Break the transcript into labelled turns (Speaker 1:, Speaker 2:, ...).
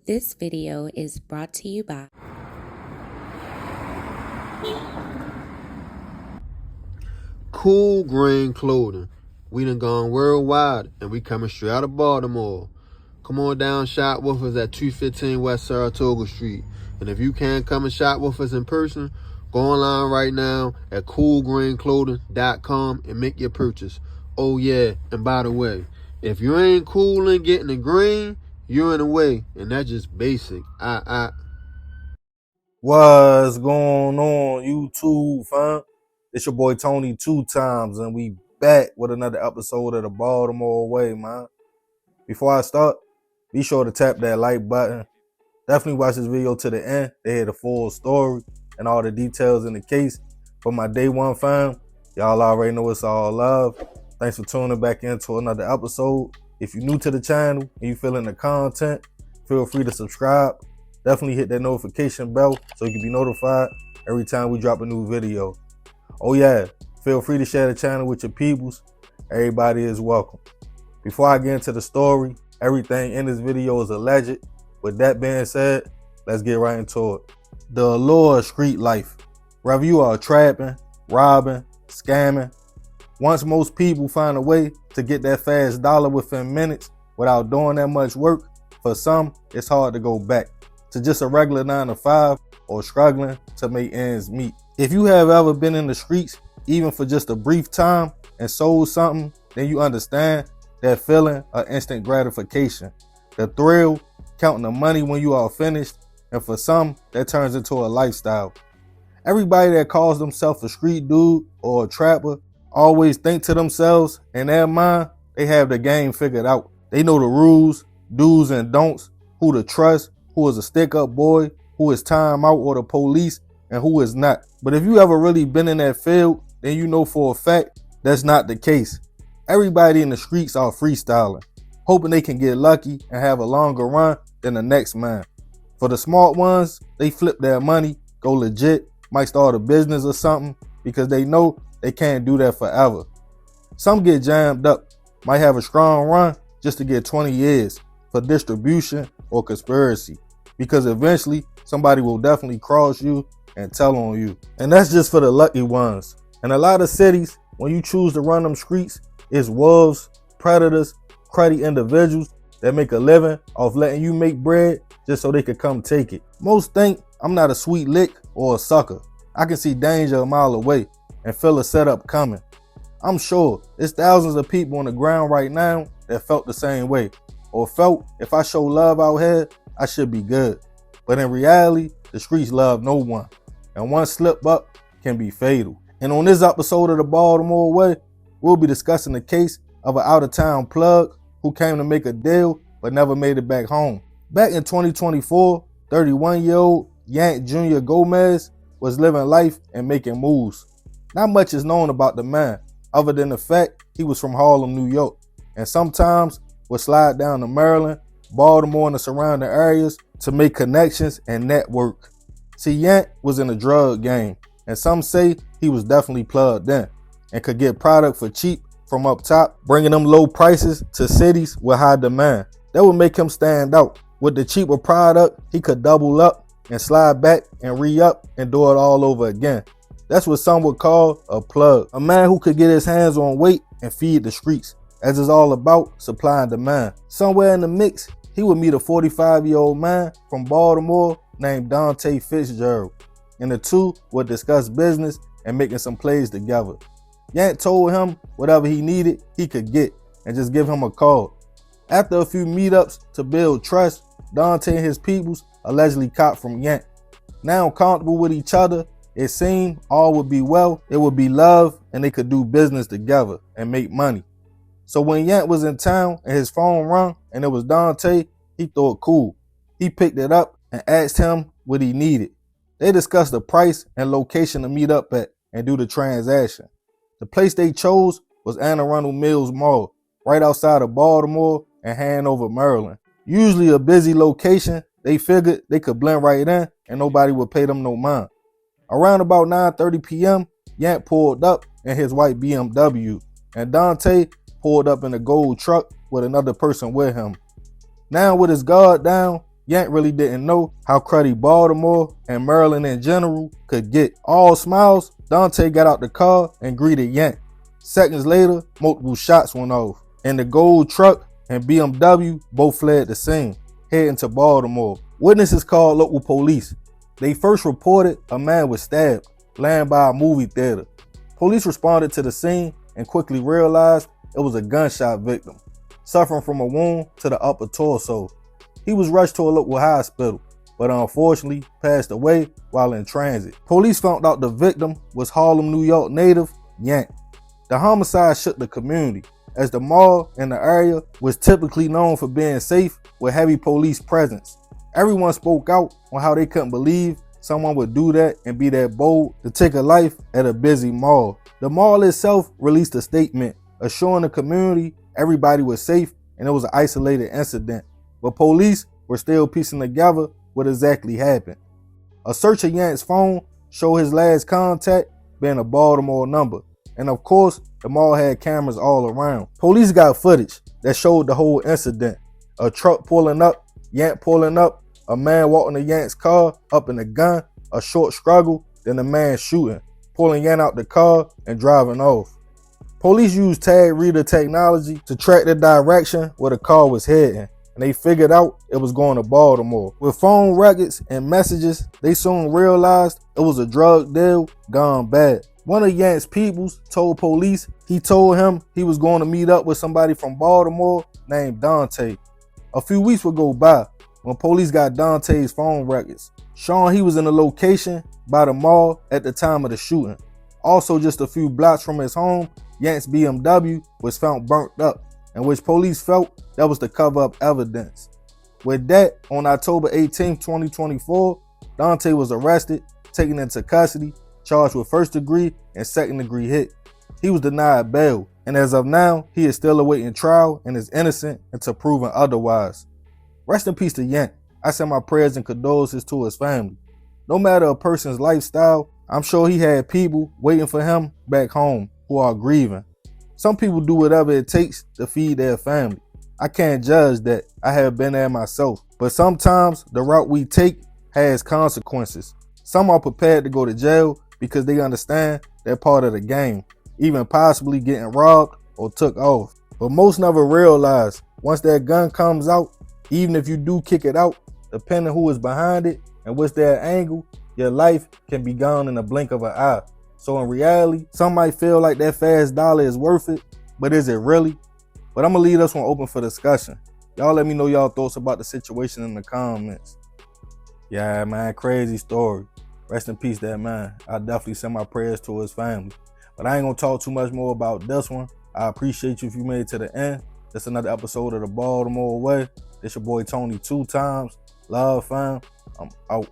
Speaker 1: This video is brought to you by
Speaker 2: Cool Grain Clothing. We done gone worldwide and we coming straight out of Baltimore. Come on down, shop with us at 215 West Saratoga Street. And if you can't come and shop with us in person, go online right now at coolgrainclothing.com and make your purchase. Oh yeah, and by the way, if you ain't cool and getting the green, you're in the way, and that's just basic.
Speaker 3: What's going on, YouTube, fam? It's your boy Tony 2 times, and we back with another episode of the Baltimore Way, man. Before I start, be sure to tap that like button. Definitely watch this video to the end. They hear the full story and all the details in the case. For my day one fam, y'all already know it's all love. Thanks for tuning back into another episode. If you're new to the channel and you feeling the content, feel free to subscribe. Definitely hit that notification bell so you can be notified every time we drop a new video. Oh yeah, feel free to share the channel with your peoples. Everybody is welcome. Before I get into the story, everything in this video is alleged. With that being said, let's get right into it. The allure of street life. Whether you are trapping, robbing, scamming, once most people find a way to get that fast dollar within minutes without doing that much work, for some, it's hard to go back to just a regular 9 to 5 or struggling to make ends meet. If you have ever been in the streets, even for just a brief time, and sold something, then you understand that feeling of instant gratification. The thrill, counting the money when you are finished, and for some, that turns into a lifestyle. Everybody that calls themselves a street dude or a trapper always think to themselves, in their mind, they have the game figured out. They know the rules, do's and don'ts, who to trust, who is a stick-up boy, who is time out or the police, and who is not. But if you ever really been in that field, then you know for a fact that's not the case. Everybody in the streets are freestyling, hoping they can get lucky and have a longer run than the next man. For the smart ones, they flip their money, go legit, might start a business or something because they know they can't do that forever. Some get jammed up, might have a strong run just to get 20 years for distribution or conspiracy, because eventually somebody will definitely cross you and tell on you. And that's just for the lucky ones. In a lot of cities, when you choose to run them streets, it's wolves, predators, cruddy individuals that make a living off letting you make bread just so they could come take it. Most think I'm not a sweet lick or a sucker. I can see danger a mile away and feel a setup coming. I'm sure there's thousands of people on the ground right now that felt the same way, or felt if I show love out here, I should be good. But in reality, the streets love no one, and one slip up can be fatal. And on this episode of the Baltimore Way, we'll be discussing the case of an out-of-town plug who came to make a deal but never made it back home. Back in 2024, 31-year-old Yank Jr. Gomez was living life and making moves. Not much is known about the man, other than the fact he was from Harlem, New York, and sometimes would slide down to Maryland, Baltimore, and the surrounding areas to make connections and network. See, Yank was in the drug game, and some say he was definitely plugged in and could get product for cheap from up top, bringing them low prices to cities with high demand. That would make him stand out. With the cheaper product, he could double up and slide back and re-up and do it all over again. That's what some would call a plug. A man who could get his hands on weight and feed the streets, as it's all about supply and demand. Somewhere in the mix, he would meet a 45-year-old man from Baltimore named Dante Fitzgerald, and the two would discuss business and making some plays together. Yank told him whatever he needed, he could get, and just give him a call. After a few meetups to build trust, Dante and his peoples allegedly copped from Yank. Now comfortable with each other, it seemed all would be well, it would be love, and they could do business together and make money. So when Yank was in town and his phone rung and it was Dante, he thought cool. He picked it up and asked him what he needed. They discussed the price and location to meet up at and do the transaction. The place they chose was Anne Arundel Mills Mall, right outside of Baltimore and Hanover, Maryland. Usually a busy location, they figured they could blend right in and nobody would pay them no mind. Around about 9:30 p.m., Yank pulled up in his white BMW, and Dante pulled up in a gold truck with another person with him. Now with his guard down, Yank really didn't know how cruddy Baltimore and Maryland in general could get. All smiles, Dante got out the car and greeted Yank. Seconds later, multiple shots went off, and the gold truck and BMW both fled the scene, heading to Baltimore. Witnesses called local police. They first reported a man was stabbed, laying by a movie theater. Police responded to the scene and quickly realized it was a gunshot victim, suffering from a wound to the upper torso. He was rushed to a local hospital, but unfortunately passed away while in transit. Police found out the victim was Harlem, New York native Yank. The homicide shook the community, as the mall in the area was typically known for being safe with heavy police presence. Everyone spoke out on how they couldn't believe someone would do that and be that bold to take a life at a busy mall. The mall itself released a statement assuring the community everybody was safe and it was an isolated incident, but police were still piecing together what exactly happened. A search of Yank's phone showed his last contact being a Baltimore number, and of course the mall had cameras all around. Police got footage that showed the whole incident: a truck pulling up, Yank pulling up, a man walking to Yank's car up in a gun, a short struggle, then a man shooting, pulling Yank out the car and driving off. Police used tag reader technology to track the direction where the car was heading, and they figured out it was going to Baltimore. With phone records and messages, they soon realized it was a drug deal gone bad. One of Yank's peoples told police he told him he was going to meet up with somebody from Baltimore named Dante. A few weeks would go by when police got Dante's phone records, showing he was in a location by the mall at the time of the shooting. Also, just a few blocks from his home, Yank's BMW was found burnt up, in which police felt that was to cover up evidence. With that, on October 18, 2024, Dante was arrested, taken into custody, charged with first-degree and second-degree hit. He was denied bail, and as of now, he is still awaiting trial and is innocent until proven otherwise. Rest in peace to Yank. I send my prayers and condolences to his family. No matter a person's lifestyle, I'm sure he had people waiting for him back home who are grieving. Some people do whatever it takes to feed their family. I can't judge that. I have been there myself. But sometimes the route we take has consequences. Some are prepared to go to jail because they understand they're part of the game, even possibly getting robbed or took off. But most never realize once that gun comes out, even if you do kick it out, depending who is behind it and what's their angle, your life can be gone in a blink of an eye. So in reality, some might feel like that fast dollar is worth it, but is it really? But I'm gonna leave this one open for discussion. Y'all let me know y'all thoughts about the situation in the comments. Yeah, man, crazy story. Rest in peace, that man. I definitely send my prayers to his family. But I ain't gonna talk too much more about this one. I appreciate you if you made it to the end. This is another episode of the Baltimore Way. It's your boy Tony 2 times. Love, fam. I'm out.